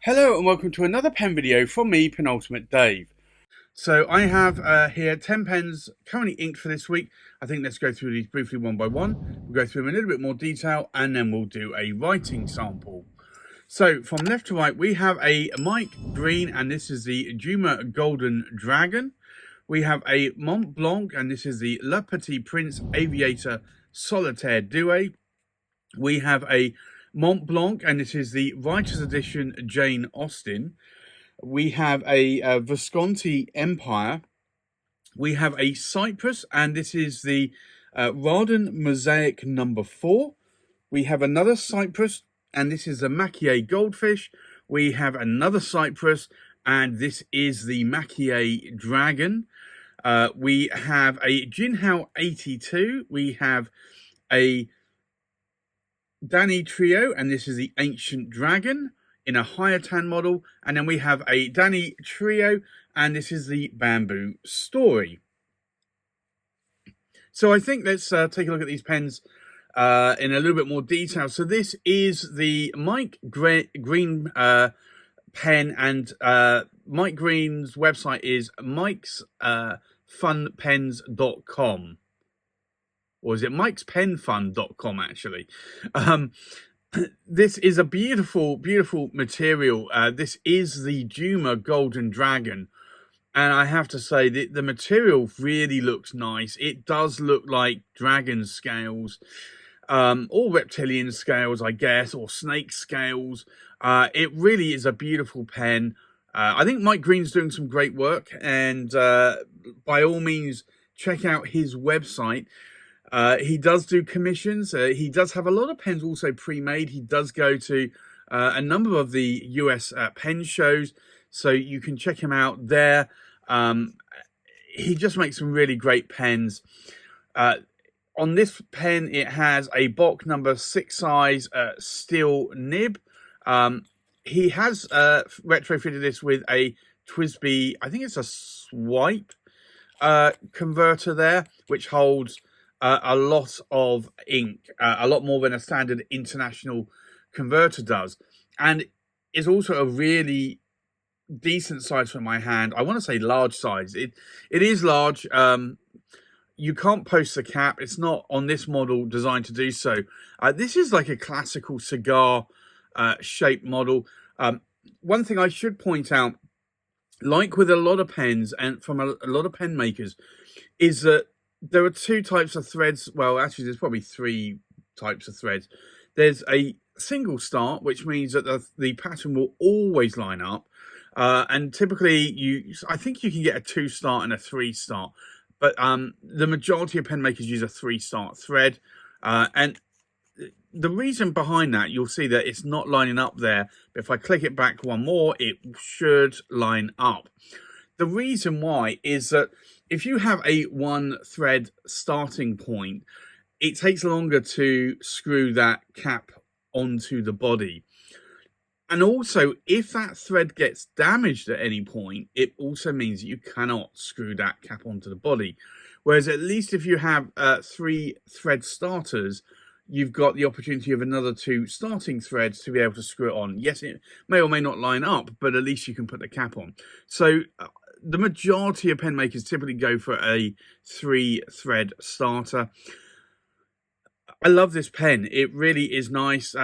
Hello and welcome to another pen video from me, Penultimate Dave. So I have here 10 pens currently inked for this week. I think let's go through these briefly one by one. We'll go through them in a little bit more detail and then we'll do a writing sample. So from left to right, we have a Mike Green and this is the Juma Golden Dragon. We have a Montblanc and this is the Le Petit Prince Aviator Solitaire Doué. We have a Montblanc, and this is the Writer's Edition Jane Austen. We have a Visconti Empire. We have a Cypress, and this is the Raden Mosaic number 4. We have another Cypress, and this is the Maki-e Goldfish. We have another Cypress, and this is the Maki-e Dragon. We have a Jinhao 82. We have a Danitrio, and this is the Ancient Dragon in a higher tan model. And then we have a Danitrio, and this is the Bamboo Story. So I think let's take a look at these pens in a little bit more detail. So this is the Mike Green pen, and Mike Green's website is mikesfunpens.com. Or is it mikespenfund.com actually? This is a beautiful, beautiful material. This is the Juma Golden Dragon. And I have to say that the material really looks nice. It does look like dragon scales, or reptilian scales, I guess, or snake scales. It really is a beautiful pen. I think Mike Green's doing some great work. And by all means, check out his website. He does do commissions. He does have a lot of pens also pre-made. He does go to a number of the US pen shows, so you can check him out there. He just makes some really great pens. On this pen, it has a Bock number 6 size steel nib. He has retrofitted this with a TWSBI, I think it's a swipe converter there, which holds a lot of ink, a lot more than a standard international converter does, and is also a really decent size for my hand. I want to say large size. It is large. You can't post the cap. It's not on this model designed to do so. This is like a classical cigar shaped model. One thing I should point out, like with a lot of pens and from a lot of pen makers, is that there are 2 types of threads. Well, actually, there's probably 3 types of threads. There's a single start, which means that the pattern will always line up. And typically, I think you can get a 2 start and a 3 start. But the majority of pen makers use a 3 start thread. And the reason behind that, you'll see that it's not lining up there. But if I click it back one more, it should line up. The reason why is that if you have a 1 thread starting point, it takes longer to screw that cap onto the body. And also, if that thread gets damaged at any point, it also means that you cannot screw that cap onto the body. Whereas at least if you have 3 thread starters, you've got the opportunity of another 2 starting threads to be able to screw it on. Yes, it may or may not line up, but at least you can put the cap on. So the majority of pen makers typically go for a 3 thread starter. I love this pen. It really is nice.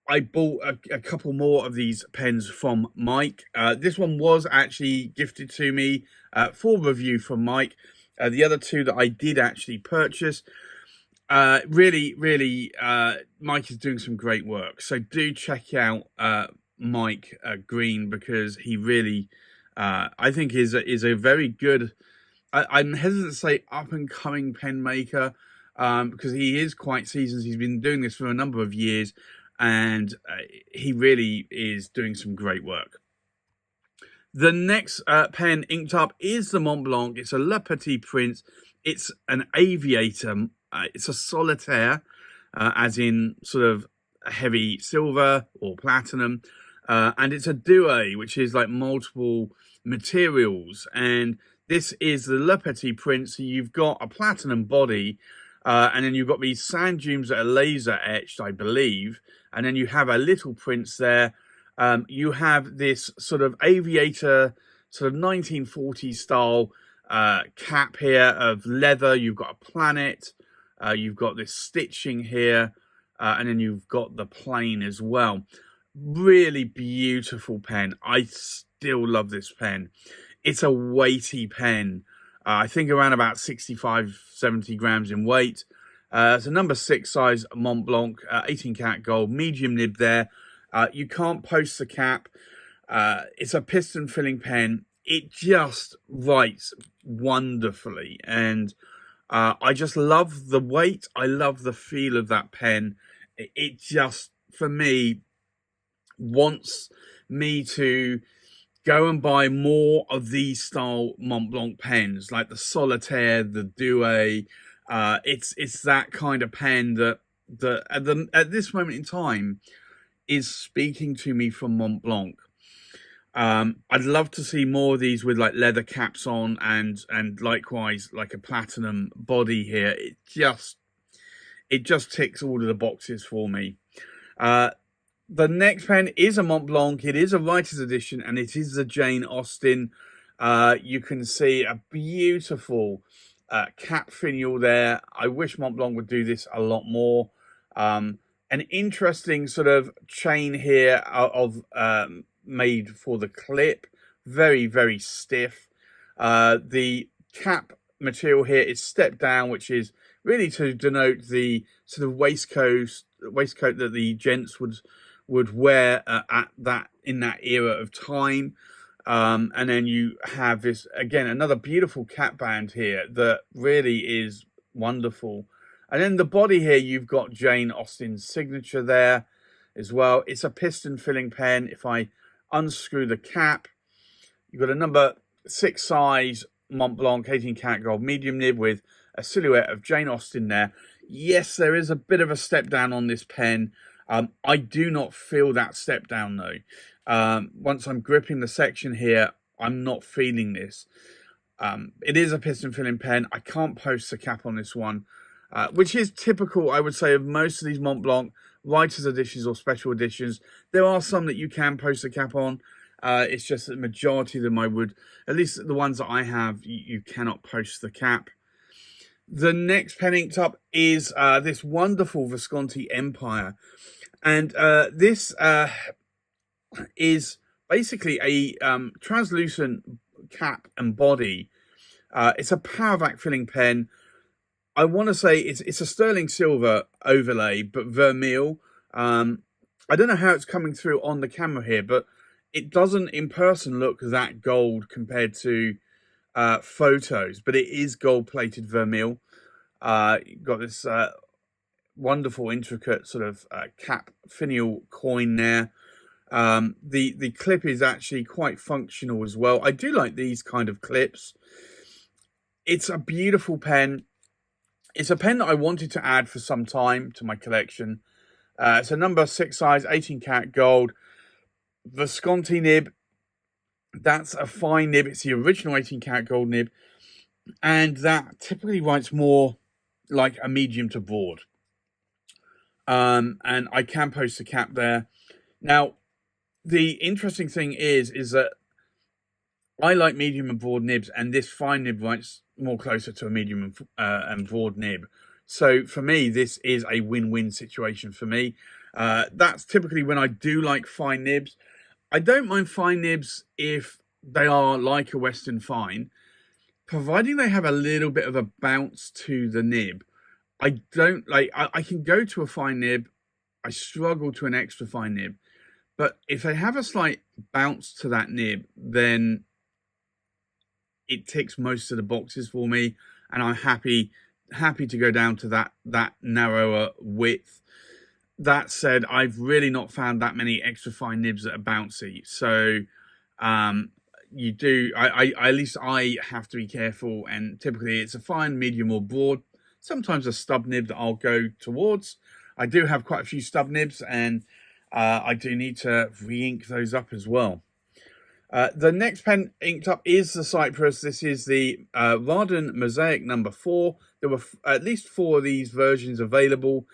I bought a couple more of these pens from Mike. This one was actually gifted to me for review from Mike. The other 2 that I did actually purchase. Really, Mike is doing some great work. So do check out Mike Green, because he really, I think, is a very good, I'm hesitant to say up-and-coming pen maker, because he is quite seasoned. He's been doing this for a number of years, and he really is doing some great work. The next pen inked up is the Montblanc. It's a Le Petit Prince. It's an Aviator. It's a Solitaire, as in sort of heavy silver or platinum. And it's a Doué, which is like multiple materials. And this is the Le Petit Prince. So you've got a platinum body, and then you've got these sand dunes that are laser etched, I believe. And then you have a little prince there. You have this sort of Aviator, sort of 1940s style cap here of leather. You've got a planet. You've got this stitching here. And then you've got the plane as well. Really beautiful pen. I still love this pen. It's a weighty pen. I think around about 65, 70 grams in weight. It's a number 6 size Montblanc, 18 karat gold, medium nib there. You can't post the cap. It's a piston filling pen. It just writes wonderfully. And I just love the weight. I love the feel of that pen. It just, for me, wants me to go and buy more of these style Montblanc pens, like the Solitaire, the Doué. It's that kind of pen that at this moment in time is speaking to me from Montblanc. I'd love to see more of these with like leather caps on and likewise like a platinum body here. It just ticks all of the boxes for me. The next pen is a Montblanc. It is a writer's edition, and it is the Jane Austen. You can see a beautiful cap finial there. I wish Montblanc would do this a lot more. An interesting sort of chain here of made for the clip. Very, very stiff. The cap material here is stepped down, which is really to denote the sort of waistcoat that the gents would wear in that era of time. And then you have this, again, another beautiful cap band here that really is wonderful. And then the body here, you've got Jane Austen's signature there as well. It's a piston filling pen. If I unscrew the cap, you've got a number 6 size Montblanc 18 karat gold medium nib with a silhouette of Jane Austen there. Yes, there is a bit of a step down on this pen. I do not feel that step down though. Once I'm gripping the section here, I'm not feeling this. It is a piston filling pen. I can't post the cap on this one, which is typical, I would say, of most of these Montblanc writer's editions or special editions. There are some that you can post the cap on. It's just that the majority of them I would, at least the ones that I have, you cannot post the cap. The next pen inked up is this wonderful Visconti Empire. And this is basically a translucent cap and body. It's a power vac filling pen. I want to say it's a sterling silver overlay, but vermeil. I don't know how it's coming through on the camera here, but it doesn't in person look that gold compared to photos, but it is gold-plated vermeil. You've got this wonderful, intricate sort of cap finial coin there. The clip is actually quite functional as well. I do like these kind of clips. It's a beautiful pen. It's a pen that I wanted to add for some time to my collection. It's a number 6 size, 18 karat gold. Visconti nib. That's a fine nib. It's the original 18 karat gold nib. And that typically writes more like a medium to broad. And I can post the cap there. Now, the interesting thing is that I like medium and broad nibs, and this fine nib writes more closer to a medium and broad nib. So for me, this is a win-win situation for me. That's typically when I do like fine nibs. I don't mind fine nibs if they are like a Western fine, providing they have a little bit of a bounce to the nib. I don't like, I can go to a fine nib. I struggle to an extra fine nib. But if they have a slight bounce to that nib, then it ticks most of the boxes for me, and I'm happy to go down to that narrower width. That said, I've really not found that many extra fine nibs that are bouncy. So you do, at least I have to be careful, and typically it's a fine, medium, or broad. Sometimes a stub nib that I'll go towards. I do have quite a few stub nibs, and I do need to re-ink those up as well. The next pen inked up is the Cypress. This is the Raden Mosaic number 4. There were at least 4 of these versions available.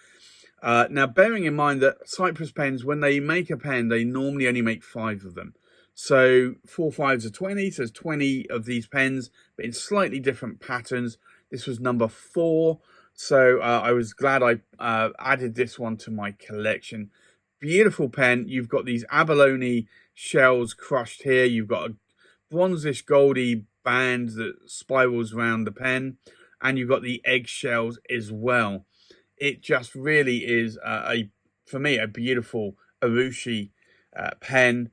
Now, bearing in mind that Cypress pens, when they make a pen, they normally only make 5 of them. So 4 5s are 20, so there's 20 of these pens, but in slightly different patterns. This was number 4, so I was glad I added this one to my collection. Beautiful pen. You've got these abalone shells crushed here. You've got a bronzish goldy band that spirals around the pen, and you've got the eggshells as well. It just really is for me, a beautiful urushi pen.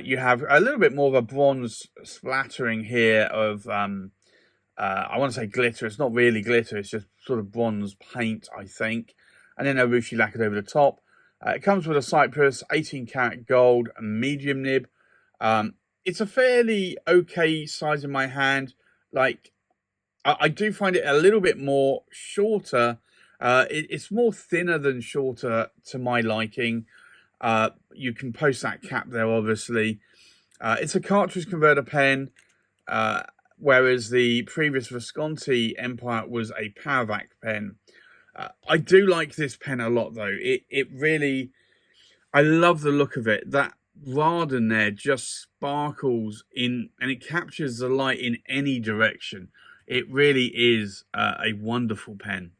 You have a little bit more of a bronze splattering here of, I want to say glitter. It's not really glitter. It's just sort of bronze paint, I think. And then urushi lacquered over the top. It comes with a Cypress 18 karat gold medium nib. It's a fairly okay size in my hand. Like, I do find it a little bit more shorter. It's more thinner than shorter to my liking. You can post that cap there, obviously. It's a cartridge converter pen, whereas the previous Visconti Empire was a power vac pen. I do like this pen a lot, though. It really, I love the look of it. That Raden there just sparkles in, and it captures the light in any direction. It really is a wonderful pen.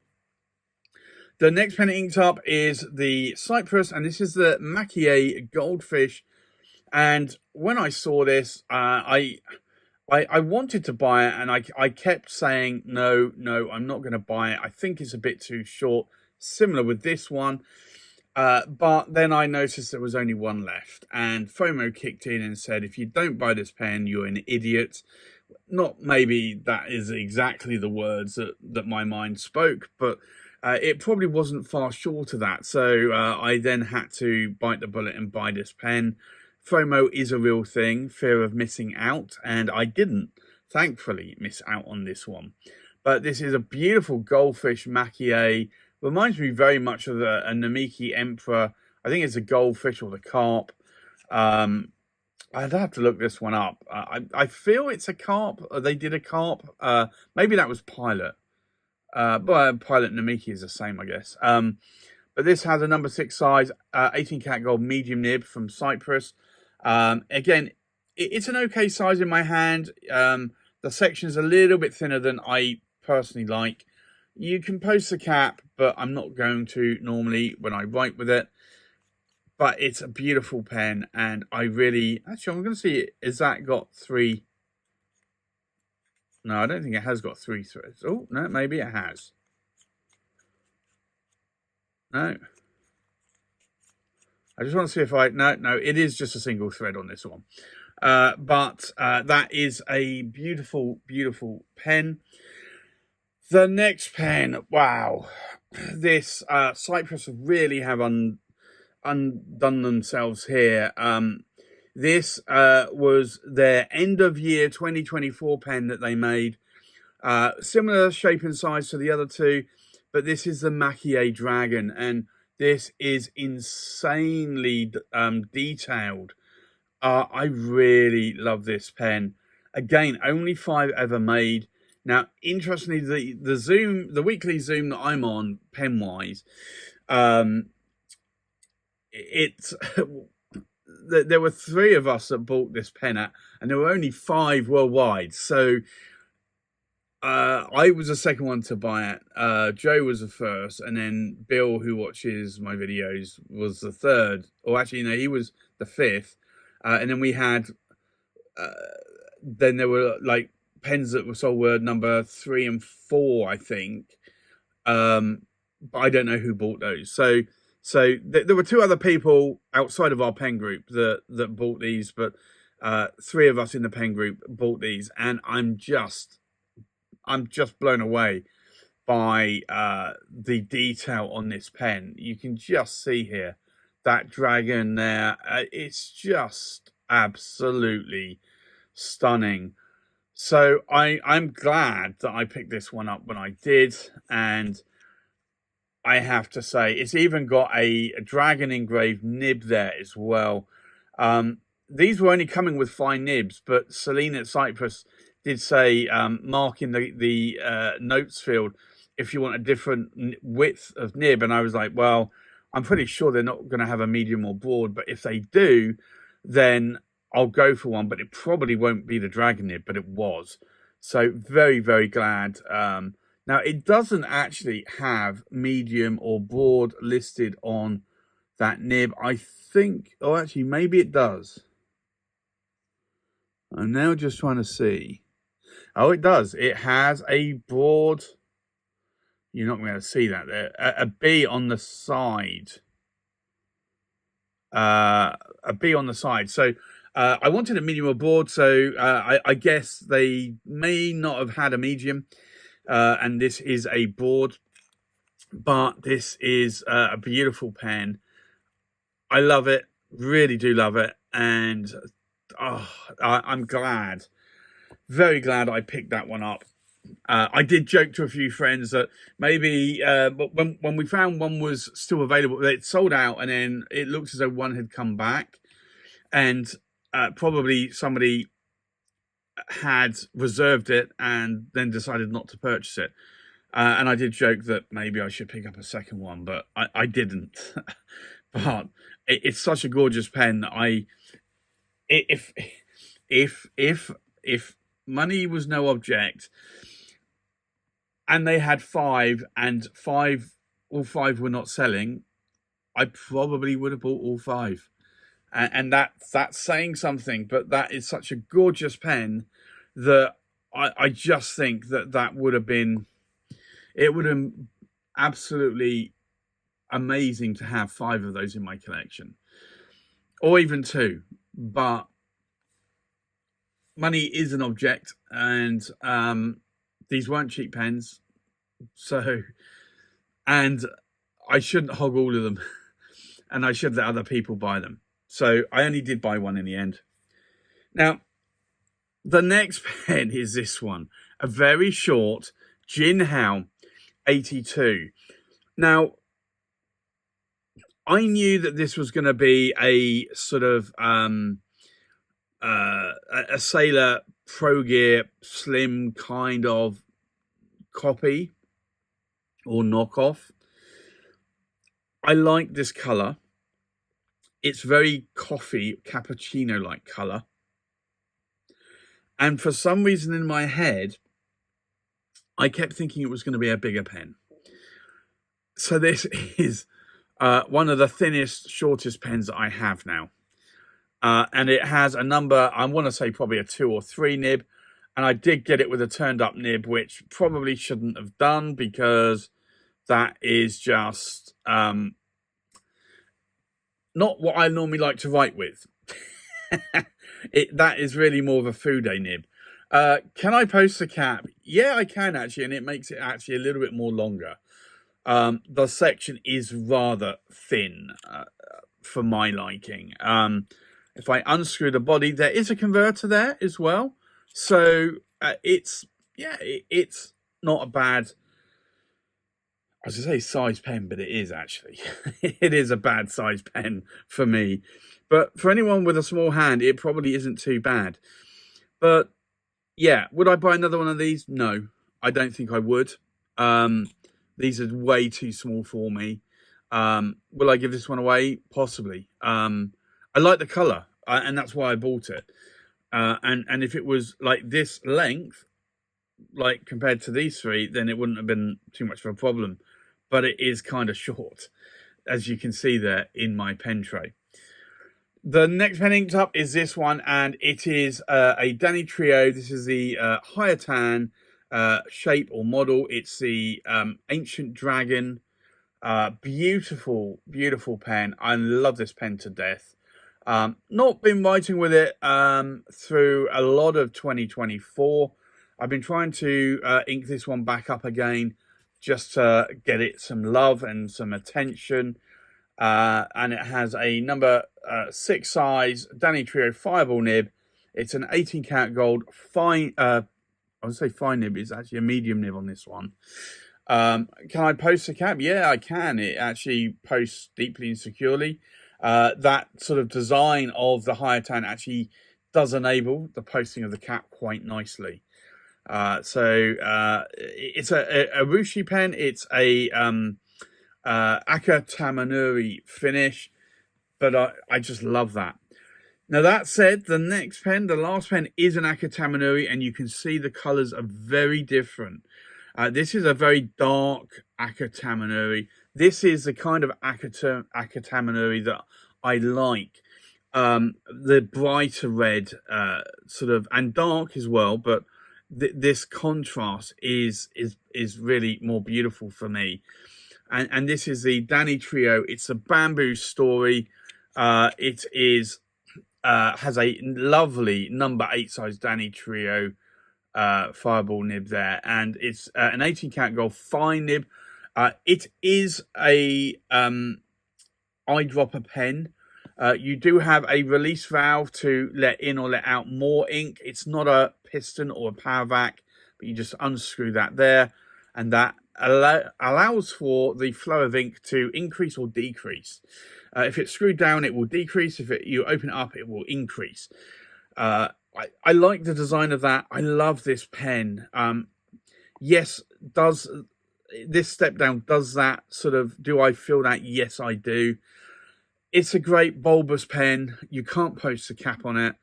The next pen inked up is the Cypress, and this is the Maki-e Goldfish. And when I saw this, I wanted to buy it, and I kept saying, no, I'm not going to buy it. I think it's a bit too short, similar with this one. But then I noticed there was only one left, and FOMO kicked in and said, if you don't buy this pen, you're an idiot. Not maybe that is exactly the words that my mind spoke, but it probably wasn't far short of that. So I then had to bite the bullet and buy this pen. FOMO is a real thing, fear of missing out, and I didn't, thankfully, miss out on this one. But this is a beautiful Goldfish Maki-e. Reminds me very much of a Namiki Emperor. I think it's a goldfish or the carp. I'd have to look this one up. I feel it's a carp. They did a carp. Maybe that was Pilot. But Pilot Namiki is the same, I guess. But this has a number 6 size, 18 karat gold medium nib from Cypress. Again, it's an okay size in my hand. The section's a little bit thinner than I personally like. You can post the cap, but I'm not going to normally when I write with it. But it's a beautiful pen, and I really... Actually, I'm going to see, is that got 3... No, I don't think it has got 3 threads. Oh, no, maybe it has. No. I just want to see if I... No, it is just a single thread on this one. But that is a beautiful, beautiful pen. The next pen, wow. This Cypress really have undone themselves here. This was their end of year 2024 pen that they made. Similar shape and size to the other two, but this is the Maki-e Dragon, and this is insanely detailed. I really love this pen. Again, only 5 ever made. Now, interestingly, the weekly Zoom that I'm on, pen-wise, there were 3 of us that bought this pen at, and there were only 5 worldwide. So I was the second one to buy it. Joe was the first, and then Bill, who watches my videos, was the third. Or actually, no, he was the 5th. And then we had, then there were like pens that were sold were number 3 and 4, I think. But I don't know who bought those. So there were 2 other people outside of our pen group that bought these, but 3 of us in the pen group bought these, and I'm just blown away by the detail on this pen. You can just see here that dragon there. It's just absolutely stunning. So I'm glad that I picked this one up when I did, and I have to say it's even got a dragon engraved nib there as well. These were only coming with fine nibs, but Celine at Cypress did say mark in the notes field if you want a different width of nib, and I was like, well, I'm pretty sure they're not going to have a medium or broad, but if they do, then I'll go for one, but it probably won't be the dragon nib, but it was. So very, very glad. Now, it doesn't actually have medium or broad listed on that nib. I think, oh, actually, maybe it does. I'm now just trying to see. Oh, it does. It has a broad. You're not going to see that there. A B on the side. A B on the side. So I wanted a medium or broad. So I guess they may not have had a medium. And this is a broad. But this is a beautiful pen. I love it. Really do love it. And I'm glad. Very glad I picked that one up. I did joke to a few friends that maybe but when we found one was still available, it sold out, and then it looked as though one had come back, and probably somebody had reserved it and then decided not to purchase it. And I did joke that maybe I should pick up a second one, but I didn't. But it's such a gorgeous pen that if money was no object, and they had five, and all five were not selling, I probably would have bought all five. And that's saying something, but that is such a gorgeous pen that I just think that would have been, it would have absolutely amazing to have 5 of those in my collection, or even 2. But money is an object, and these weren't cheap pens, so, and I shouldn't hog all of them, and I should let other people buy them. So I only did buy one in the end. Now, the next pen is this one, a very short Jinhao 82. Now, I knew that this was going to be a sort of a Sailor Pro Gear slim kind of copy or knockoff. I like this color. It's very coffee cappuccino like color, and for some reason in my head I kept thinking it was going to be a bigger pen. So this is one of the thinnest, shortest pens that I have now. And it has a number, I want to say probably a 2 or 3 nib. And I did get it with a turned up nib, which probably shouldn't have done, because that is just not what I normally like to write with. That is really more of a Fude nib. Can I post the cap? Yeah, I can actually, and it makes it actually a little bit more longer. The section is rather thin for my liking. If I unscrew the body, there is a converter there as well. So it's not a bad, I was going to say size pen, but it is actually. It is a bad size pen for me. But for anyone with a small hand, it probably isn't too bad. But yeah, would I buy another one of these? No, I don't think I would. These are way too small for me. Will I give this one away? Possibly. I like the color, and that's why I bought it. And if it was like this length, like compared to these 3, then it wouldn't have been too much of a problem. But it is kind of short, as you can see there in my pen tray. The next pen inked up is this one, and it is a Danitrio. This is the Hayatan shape or model. It's the Ancient Dragon. Beautiful, beautiful pen. I love this pen to death. Not been writing with it through a lot of 2024. I've been trying to ink this one back up again, just to get it some love and some attention. And it has a number 6 size Danitrio fireball nib. It's an 18 karat gold fine. I would say fine nib. It's actually a medium nib on this one. Can I post the cap? Yeah, I can. It actually posts deeply and securely. That sort of design of the Hayatan actually does enable the posting of the cap quite nicely. It's a Rushi pen. It's a Aka Tamanuri finish, but I just love that. Now, that said, the next pen, the last pen, is an Aka Tamanuri, and you can see the colors are very different. This is a very dark Aka Tamanuri. This is the kind of Aka Tamanuri that I like. The brighter red, sort of, and dark as well, but this contrast is really more beautiful for me. And this is the Danitrio. It's a bamboo story. It is has a lovely number 8 size Danitrio fireball nib there, and it's an 18 karat gold fine nib. It is a eyedropper pen. You do have a release valve to let in or let out more ink. It's not a piston or a power vac, but you just unscrew that there, and that allows for the flow of ink to increase or decrease. If it's screwed down, it will decrease. If you open it up, it will increase. I like the design of that. I love this pen. Yes, does this step down, does that sort of, do I feel that? Yes, I do. It's a great bulbous pen. You can't post a cap on it.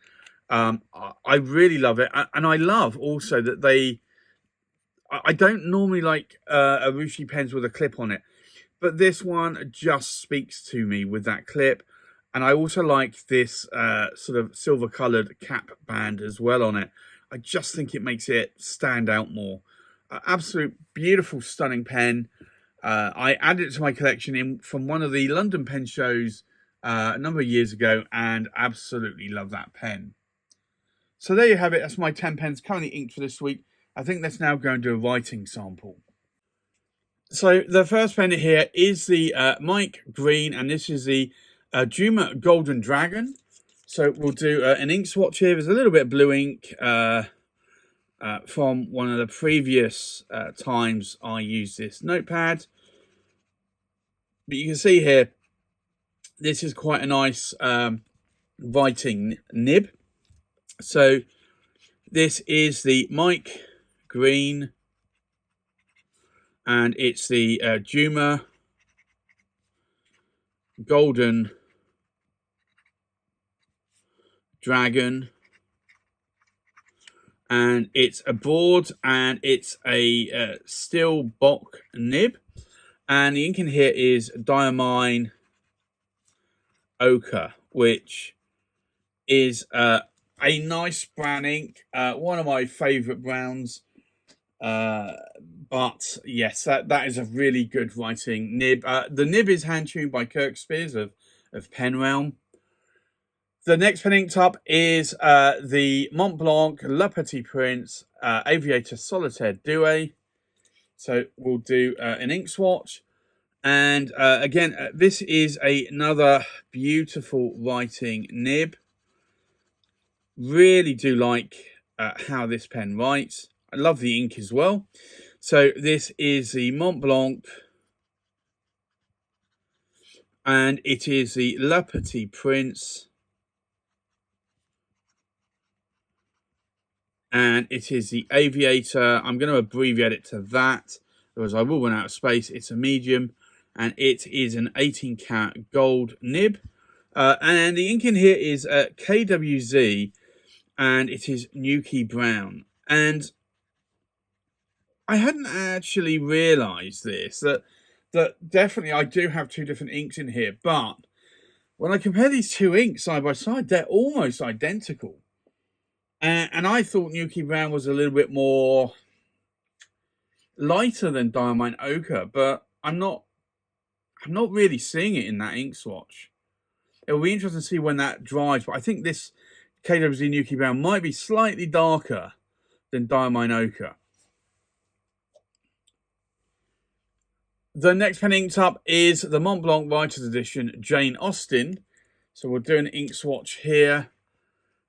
I really love it. And I love also that I don't normally like Urushi pens with a clip on it, but this one just speaks to me with that clip. And I also like this sort of silver coloured cap band as well on it. I just think it makes it stand out more. Absolute beautiful, stunning pen. I added it to my collection from one of the London pen shows a number of years ago, and absolutely love that pen. So there you have it. That's my 10 pens currently inked for this week. I think let's now go and do a writing sample. So the first pen here is the Mike Green, and this is the Juma Golden Dragon. So we'll do an ink swatch here. There's a little bit of blue ink from one of the previous times I used this notepad. But you can see here, this is quite a nice writing nib. So this is the Mike Green, and it's the Juma Golden Dragon, and it's a board, and it's a steel Bock nib, and the ink in here is Diamine Ochre, which is a nice brown ink, one of my favourite browns. But yes, that is a really good writing nib. The nib is hand tuned by Kirk Spears of Pen Realm. The next pen inked up is the Montblanc Le Petit Prince Aviator Solitaire Doué. So we'll do an ink swatch. And again, this is another beautiful writing nib. Really do like how this pen writes. I love the ink as well. So this is the Montblanc, and it is the Le Petit Prince, and it is the Aviator. I'm going to abbreviate it to that, otherwise I will run out of space. It's a medium, and it is an 18 karat gold nib. And the ink in here is KWZ, and it is Nuki Brown. And I hadn't actually realised this, that definitely I do have two different inks in here, but when I compare these two inks side by side, they're almost identical. And I thought Nuki Brown was a little bit more lighter than Diamine Ochre, but I'm not really seeing it in that ink swatch. It'll be interesting to see when that dries, but I think this KWZ Nuki Brown might be slightly darker than Diamine Ochre. The next pen inked up is the Montblanc Writer's Edition Jane Austen. So we'll do an ink swatch here.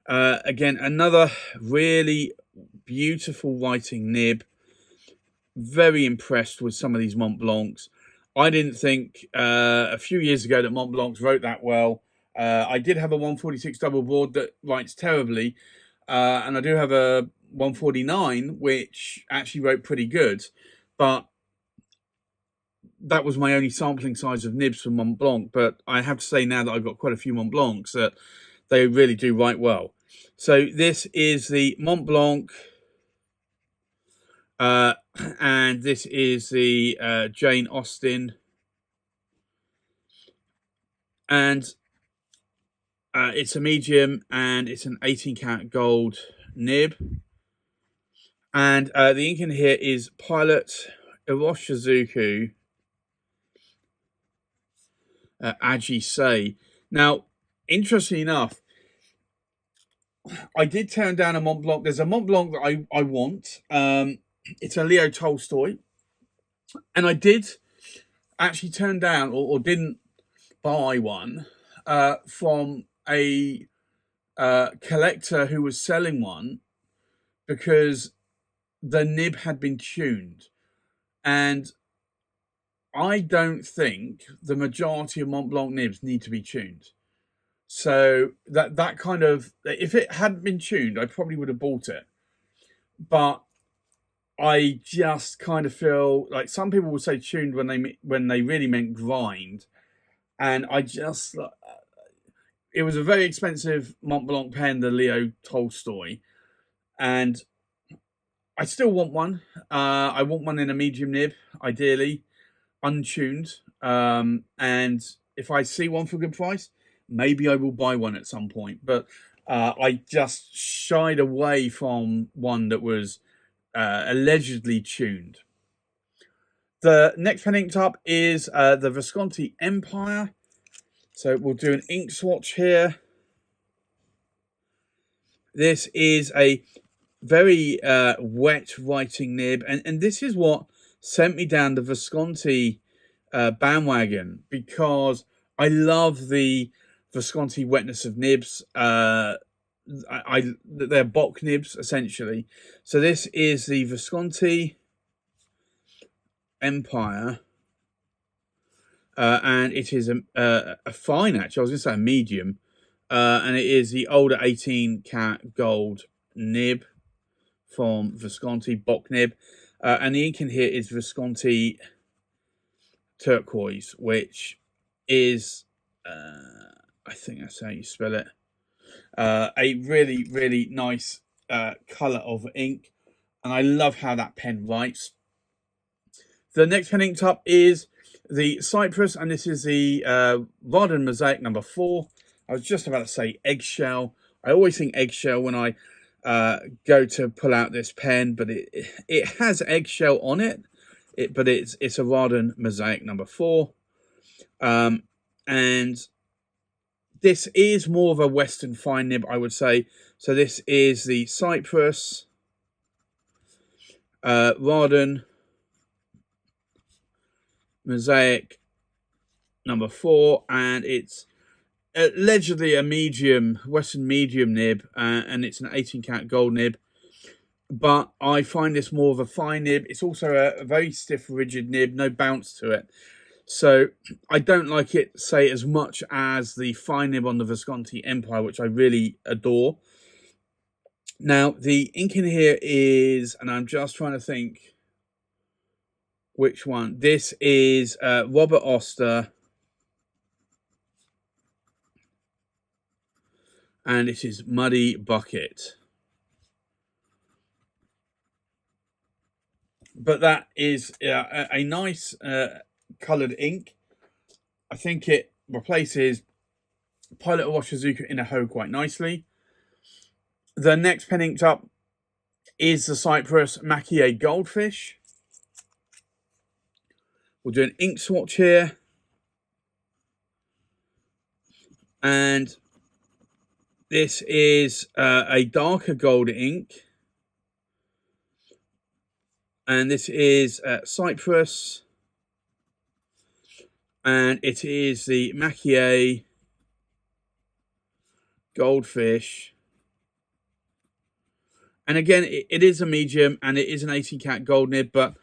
Again, another really beautiful writing nib. Very impressed with some of these Montblancs. I didn't think a few years ago that Montblancs wrote that well. I did have a 146 double board that writes terribly. And I do have a 149, which actually wrote pretty good, but that was my only sampling size of nibs from Montblanc. But I have to say now that I've got quite a few Montblancs that they really do write well. So this is the Montblanc, and this is the Jane Austen, and it's a medium, and it's an 18 karat gold nib. And the ink in here is Pilot Iroshizuku Aji Sei. Now, interestingly enough, I did turn down a Montblanc. There's a Montblanc that I want. It's a Leo Tolstoy. And I did actually turn down or didn't buy one from a collector who was selling one because the nib had been tuned. And I don't think the majority of Montblanc nibs need to be tuned. So that kind of, if it hadn't been tuned, I probably would have bought it. But I just kind of feel like some people will say tuned when they really meant grind, and I just, it was a very expensive Montblanc pen, the Leo Tolstoy, and I still want one. I want one in a medium nib, ideally, untuned. And if I see one for a good price, maybe I will buy one at some point. But I just shied away from one that was allegedly tuned. The next pen inked up is the Visconti Empire. So we'll do an ink swatch here. This is a very wet writing nib, and this is what sent me down the Visconti bandwagon, because I love the Visconti wetness of nibs. They're Bock nibs, essentially. So this is the Visconti Empire, and it is a fine, actually. I was going to say a medium, and it is the older 18 karat gold nib from Visconti, Bock nib. And the ink in here is Visconti Turquoise, which is, I think that's how you spell it, a really, really nice colour of ink. And I love how that pen writes. The next pen inked up is the Cypress, and this is the Raden Mosaic number 4. I was just about to say eggshell. I always think eggshell when I go to pull out this pen, but it has eggshell on it. But it's a Raden Mosaic number 4, and this is more of a Western fine nib, I would say. So this is the Cypress Raden Mosaic number 4, and it's allegedly a medium, Western medium nib, and it's an 18 karat gold nib. But I find this more of a fine nib. It's also a very stiff, rigid nib, no bounce to it. So I don't like it, say, as much as the fine nib on the Visconti Empire, which I really adore. Now, the ink in here is, and I'm just trying to think which one. This is Robert Oster, and it is Muddy Bucket. But that is a nice coloured ink. I think it replaces Pilot Iroshizuku in a hoe quite nicely. The next pen inked up is the Cypress Maki-e Goldfish. We'll do an ink swatch here. And this is a darker gold ink. And this is Cypress. And it is the Maki-e Goldfish. And again, it is a medium, and it is an 18 karat gold nib, but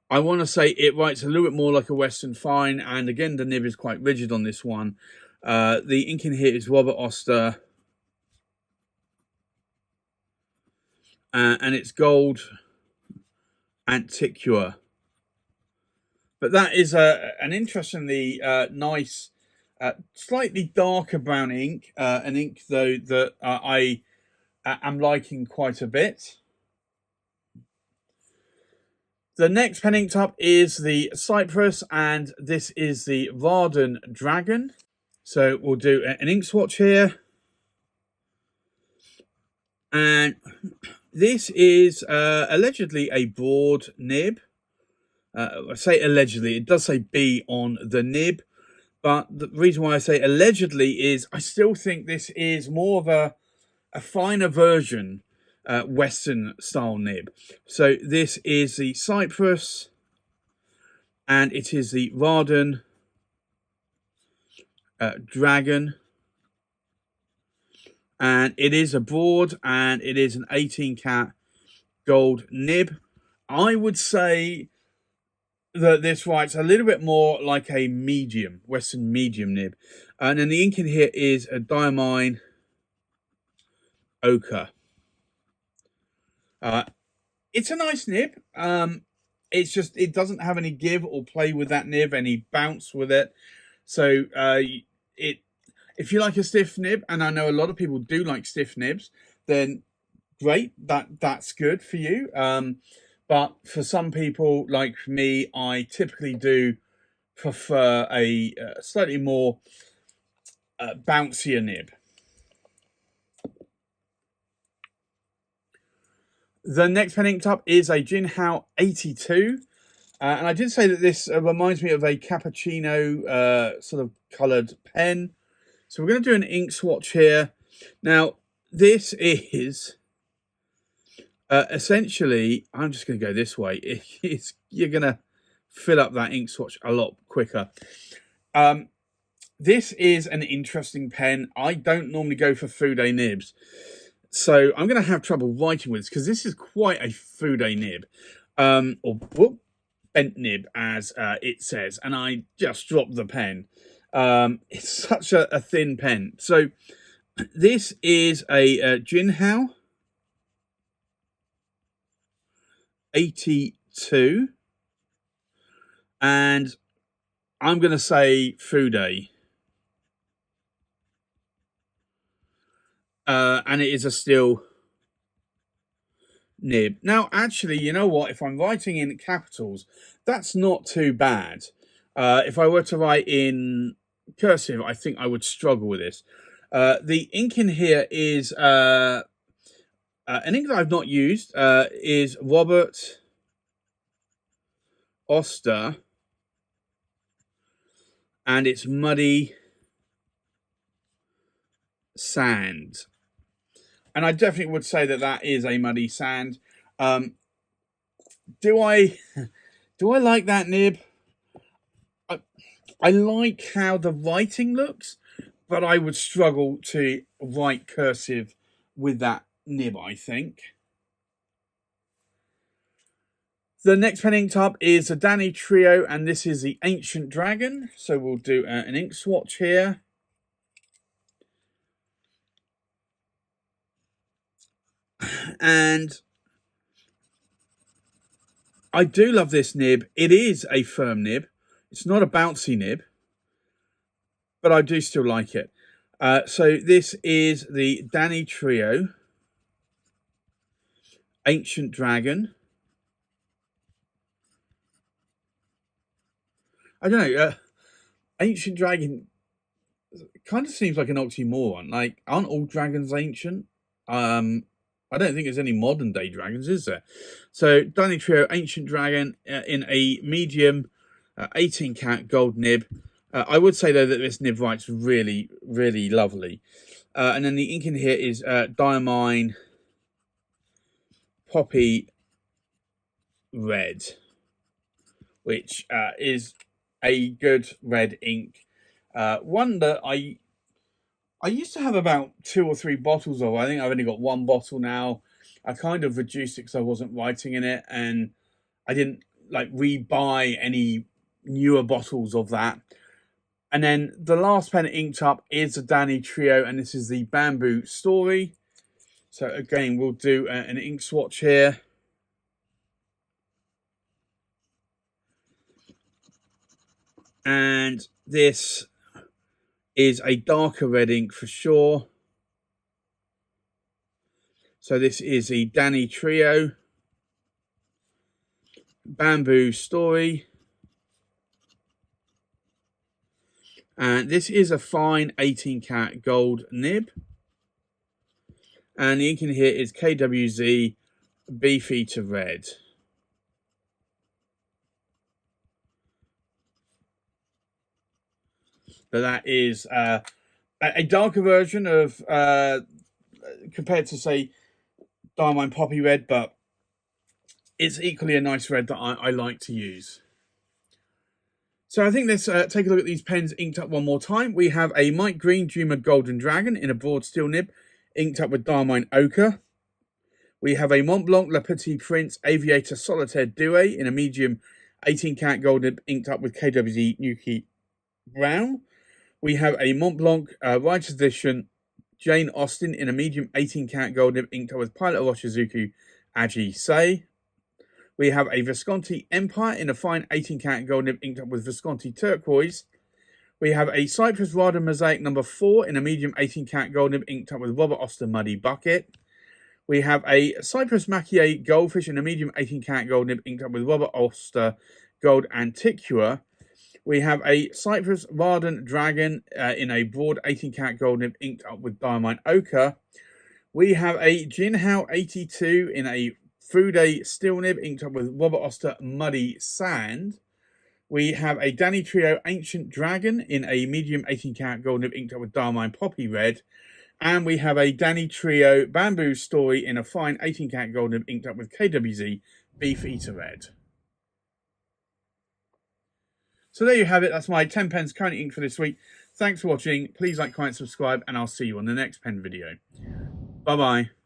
I want to say it writes a little bit more like a Western fine. And again, the nib is quite rigid on this one. The ink in here is Robert Oster. and it's gold Antiqua. But that is an interestingly nice, slightly darker brown ink, an ink though that I am liking quite a bit. The next pen ink tub is the Cypress, and this is the Raden Dragon. So we'll do an ink swatch here. And this is allegedly a broad nib. I say allegedly, it does say B on the nib. But the reason why I say allegedly is I still think this is more of a finer version Western style nib. So this is the Cypress, and it is the Raden Dragon, and it is a broad, and it is an 18 cat gold nib. I would say that this writes a little bit more like a medium, Western medium nib, and then the ink in here is a diamine ochre. It's a nice nib. It's just, it doesn't have any give or play with that nib, any bounce with it. So if you like a stiff nib, and I know a lot of people do like stiff nibs, then great, that's good for you. But for some people like me, I typically do prefer a slightly more bouncier nib. The next pen ink tub is a Jinhao 82. And I did say that this reminds me of a cappuccino sort of coloured pen. So we're going to do an ink swatch here. Now, this is essentially, I'm just going to go this way. You're going to fill up that ink swatch a lot quicker. This is an interesting pen. I don't normally go for Fude nibs. So I'm going to have trouble writing with this because this is quite a Fude nib. Or bent nib, as it says. And I just dropped the pen. It's such a thin pen. So this is a Jinhao 82. And I'm going to say Fude. And it is a steel nib. Now, actually, you know what? If I'm writing in capitals, that's not too bad. If I were to write in cursive, I think I would struggle with this. The ink in here is an ink that I've not used, is Robert Oster, and it's Muddy Sand. And I definitely would say that that is a muddy sand. Do I like that nib? I like how the writing looks, but I would struggle to write cursive with that nib, I think. The next pen ink tub is a Danitrio, and this is the Ancient Dragon. So we'll do an ink swatch here. And I do love this nib. It is a firm nib. It's not a bouncy nib, but I do still like it. So this is the Danitrio Ancient Dragon. I don't know. Ancient Dragon kind of seems like an oxymoron. Like, aren't all dragons ancient? I don't think there's any modern day dragons, is there? So Danitrio Ancient Dragon in a medium 18 cat gold nib. I would say though that this nib writes really, really lovely. And then the ink in here is Diamine Poppy Red, which is a good red ink. One that I used to have about 2 or 3 bottles of. I think I've only got 1 bottle now. I kind of reduced it because I wasn't writing in it, and I didn't like re-buy any newer bottles of that. And then the last pen inked up is a Danitrio, and this is the Bamboo Story. So again, we'll do an ink swatch here. And this is a darker red ink for sure. So this is the Danitrio Bamboo Story. And this is a fine 18 karat gold nib. And the ink in here is KWZ Beefeater Red. But that is a darker version of, compared to, say, Diamond Poppy Red, but it's equally a nice red that I like to use. So I think let's take a look at these pens inked up one more time. We have a Mike Green Juma Golden Dragon in a broad steel nib, inked up with Diamond Ochre. We have a Montblanc Le Petit Prince Aviator Solitaire Doué in a medium 18 karat gold nib, inked up with KWZ Nuki Brown. We have a Montblanc Writer's Edition Jane Austen in a medium 18 karat gold nib, inked up with Pilot Roshizuku Aji Sei. We have a Visconti Empire in a fine 18 karat gold nib, inked up with Visconti Turquoise. We have a Cypress Raden Mosaic number 4 in a medium 18 karat gold nib, inked up with Robert Oster Muddy Bucket. We have a Cypress Maki-e Goldfish in a medium 18 karat gold nib, inked up with Robert Oster Gold Antiqua. We have a Cypress Raden Dragon in a broad 18 karat gold nib, inked up with Diamond Ochre. We have a Jinhao 82 in a Fude steel nib, inked up with Robert Oster Muddy Sand. We have a Danitrio Ancient Dragon in a medium 18 karat gold nib, inked up with Diamond Poppy Red. And we have a Danitrio Bamboo Story in a fine 18 karat gold nib, inked up with KWZ Beefeater Red. So there you have it. That's my 10 pens currently inked for this week. Thanks for watching. Please like, comment, subscribe, and I'll see you on the next pen video. Bye-bye.